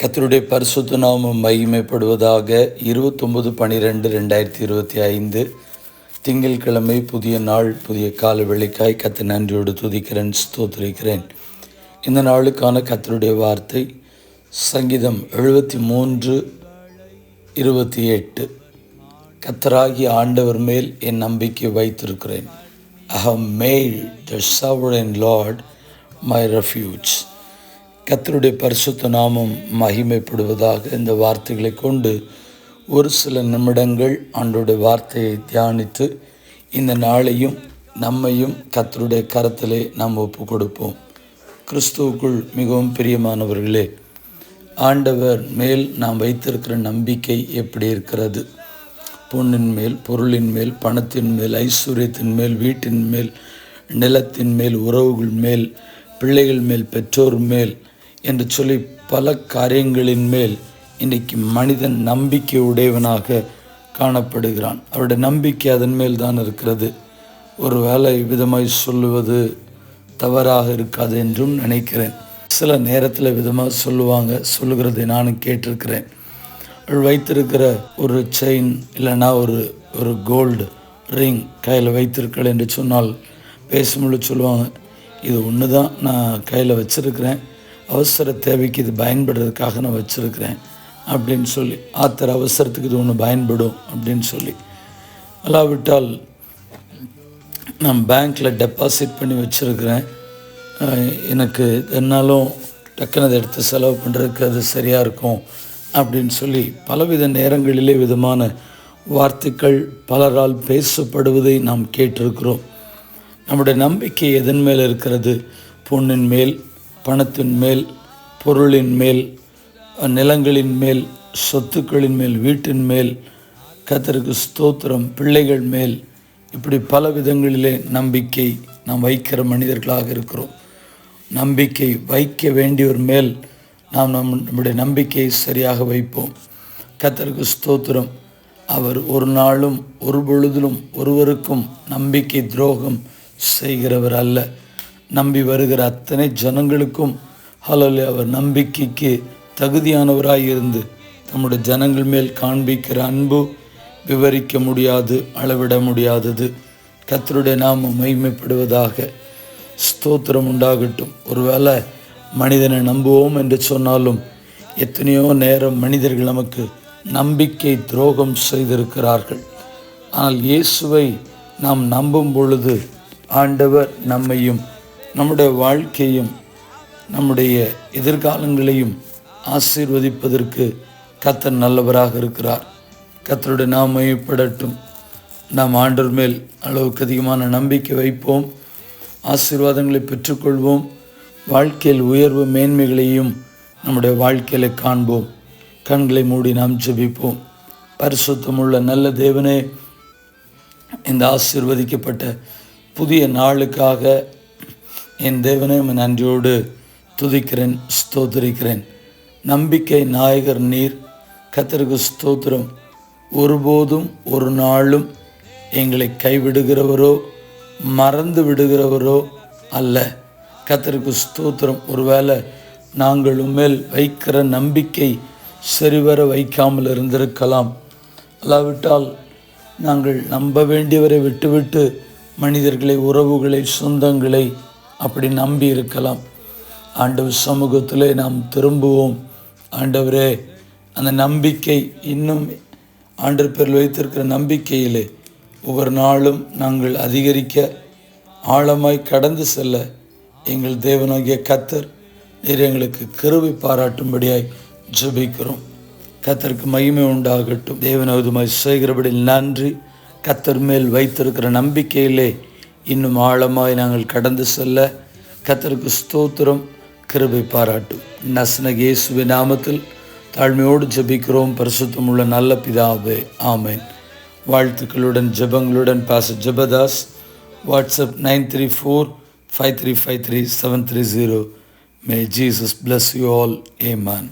கர்த்தருடைய பரிசுத்த நாமம் மகிமைப்படுவதாக. 29/12/2025 திங்கட்கிழமை, புதிய நாள், புதிய கால வேளைக்காய் கர்த்தரை நன்றியோடு துதிக்கிறேன், ஸ்தோத்திரிக்கிறேன். இந்த நாளுக்கான கர்த்தருடைய வார்த்தை சங்கீதம் 73:28. கர்த்தராகிய ஆண்டவர் மேல் என் நம்பிக்கை வைத்திருக்கிறேன். I have made the sovereign Lord my refuge. கர்த்தருடைய பரிசுத்த நாமம் மகிமைப்படுவதாக. இந்த வார்த்தைகளை கொண்டு ஒரு சில நிமிடங்கள் ஆண்டவருடைய வார்த்தையை தியானித்து இந்த நாளையும் நம்மையும் கர்த்தருடைய கரத்திலே நாம் ஒப்பு கொடுப்போம். கிறிஸ்துவுக்குள் மிகவும் பிரியமானவர்களே, ஆண்டவர் மேல் நாம் வைத்திருக்கிற நம்பிக்கை எப்படி இருக்கிறது? பொன்னின் மேல், பொருளின் மேல், பணத்தின் மேல், ஐஸ்வர்யத்தின் மேல், வீட்டின் மேல், நிலத்தின் மேல், உறவுகள் மேல், பிள்ளைகள் மேல், பெற்றோர் மேல் என்று சொல்லி பல காரியங்களின் மேல் இன்றைக்கு மனிதன் நம்பிக்கை உடையவனாக காணப்படுகிறான். அவருடைய நம்பிக்கை அதன் மேல் தான் இருக்கிறது. ஒரு வேளை விதமாய் சொல்லுவது தவறாக இருக்காது என்றும் நினைக்கிறேன். சில நேரத்தில் விதமாக சொல்லுகிறதை நானும் கேட்டிருக்கிறேன். அவள் வைத்திருக்கிற ஒரு செயின் இல்லைன்னா ஒரு கோல்டு ரிங் கையில் வைத்திருக்கிறேன் என்று சொன்னால் பேசும்பொழுது சொல்லுவாங்க, இது ஒன்று தான் நான் கையில் வச்சுருக்கிறேன், அவசர தேவைக்கு இது பயன்படுறதுக்காக நான் வச்சுருக்கிறேன் அப்படின்னு சொல்லி, ஆத்திர அவசரத்துக்கு இது ஒன்று பயன்படும் அப்படின்னு சொல்லி. அல்லாவிட்டால் நான் பேங்க்கில் டெபாசிட் பண்ணி வச்சுருக்கிறேன், எனக்கு என்னாலும் டக்குனு அதை எடுத்து செலவு பண்ணுறதுக்கு அது சரியாக இருக்கும் அப்படின்னு சொல்லி பலவித நேரங்களிலே விதமான வார்த்தைகள் பலரால் பேசப்படுவதை நாம் கேட்டிருக்கிறோம். நம்முடைய நம்பிக்கை எதன் மேல் இருக்கிறது? பொன்னின் மேல், பணத்தின் மேல், பொருளின் மேல், நிலங்களின் மேல், சொத்துக்களின் மேல், வீட்டின் மேல், கர்த்தருக்கு ஸ்தோத்திரம், பிள்ளைகள் மேல், இப்படி பல விதங்களிலே நம்பிக்கை நாம் வைக்கிற மனிதர்களாக இருக்கிறோம். நம்பிக்கை வைக்க வேண்டியவர் மேல் நாம் நம்முடைய நம்பிக்கையை சரியாக வைப்போம். கர்த்தருக்கு ஸ்தோத்திரம். அவர் ஒரு நாளும் ஒரு பொழுதிலும் ஒருவருக்கும் நம்பிக்கை துரோகம் செய்கிறவர் அல்ல. நம்பி வருகிற அத்தனை ஜனங்களுக்கும் அவர் நம்பிக்கைக்கு தகுதியானவராய் இருந்து நம்முடைய ஜனங்கள் மேல் காண்பிக்கிற அன்பு விவரிக்க முடியாது, அளவிட முடியாதது. கர்த்தருடைய நாமம் மகிமைப்படுவதாக. ஸ்தோத்திரம் உண்டாகட்டும். ஒருவேளை மனிதனை நம்புவோம் என்று சொன்னாலும் எத்தனையோ நேரம் மனிதர்கள் நமக்கு நம்பிக்கை துரோகம் செய்திருக்கிறார்கள். ஆனால் இயேசுவை நாம் நம்பும் பொழுது ஆண்டவர் நம்மையும் நம்முடைய வாழ்க்கையும் நம்முடைய எதிர்காலங்களையும் ஆசீர்வதிப்பதற்கு கர்த்தர் நல்லவராக இருக்கிறார். கர்த்தருடைய நாமம் மகிமைப்படட்டும். நாம் ஆண்டவர் மேல் அளவுக்கு அதிகமான நம்பிக்கை வைப்போம், ஆசீர்வாதங்களை பெற்றுக்கொள்வோம், வாழ்க்கையில் உயர்வு மேன்மைகளையும் நம்முடைய வாழ்க்கையில் காண்போம். கண்களை மூடி நாம் ஜெபிப்போம். பரிசுத்தமுள்ள நல்ல தேவனே, இந்த ஆசீர்வதிக்கப்பட்ட புதிய நாளுக்காக என் தேவனே நன்றியோடு துதிக்கிறேன், ஸ்தோத்திரிக்கிறேன். நம்பிக்கை நாயகர் நீர். கர்த்தருக்கு ஸ்தோத்திரம். ஒருபோதும் ஒரு நாளும் எங்களை கைவிடுகிறவரோ மறந்து விடுகிறவரோ அல்ல. கர்த்தருக்கு ஸ்தோத்திரம். ஒருவேளை நாங்கள் உம்மேல் வைக்கிற நம்பிக்கை சரிவர வைக்காமல் இருந்திருக்கலாம். அல்லாவிட்டால் நாங்கள் நம்ப வேண்டியவரை விட்டுவிட்டு மனிதர்களை, உறவுகளை, சொந்தங்களை அப்படி நம்பி இருக்கலாம். ஆண்டவர் சமூகத்திலே நாம் திரும்புவோம். ஆண்டவரே, அந்த நம்பிக்கை இன்னும் ஆண்டவர் பேரில் வைத்திருக்கிற நம்பிக்கையிலே ஒவ்வொரு நாளும் நாங்கள் அதிகரிக்க, ஆழமாய் கடந்து செல்ல எங்கள் தேவனாகிய கர்த்தர் நீர் எங்களுக்கு கிருபை பாராட்டும்படியாய் ஜெபிக்கிறோம். கர்த்தருக்கு மகிமை உண்டாகட்டும். தேவனதுமாய் செய்கிறபடி நன்றி. கர்த்தர் மேல் வைத்திருக்கிற நம்பிக்கையிலே இன்னும் ஆழமாய் நாங்கள் கடந்து செல்ல கர்த்தருக்கு ஸ்தோத்திரம், கிருபை பாராட்டும். நசனக இயேசுவின் நாமத்தில் தாழ்மையோடு ஜெபிக்கிறோம் பரிசுத்தமுள்ள நல்ல பிதாவே, ஆமேன். வாழ்த்துக்களுடன் ஜெபங்களுடன் pastor Jebadas. WhatsApp 934-5353-730. May Jesus bless you all. Amen.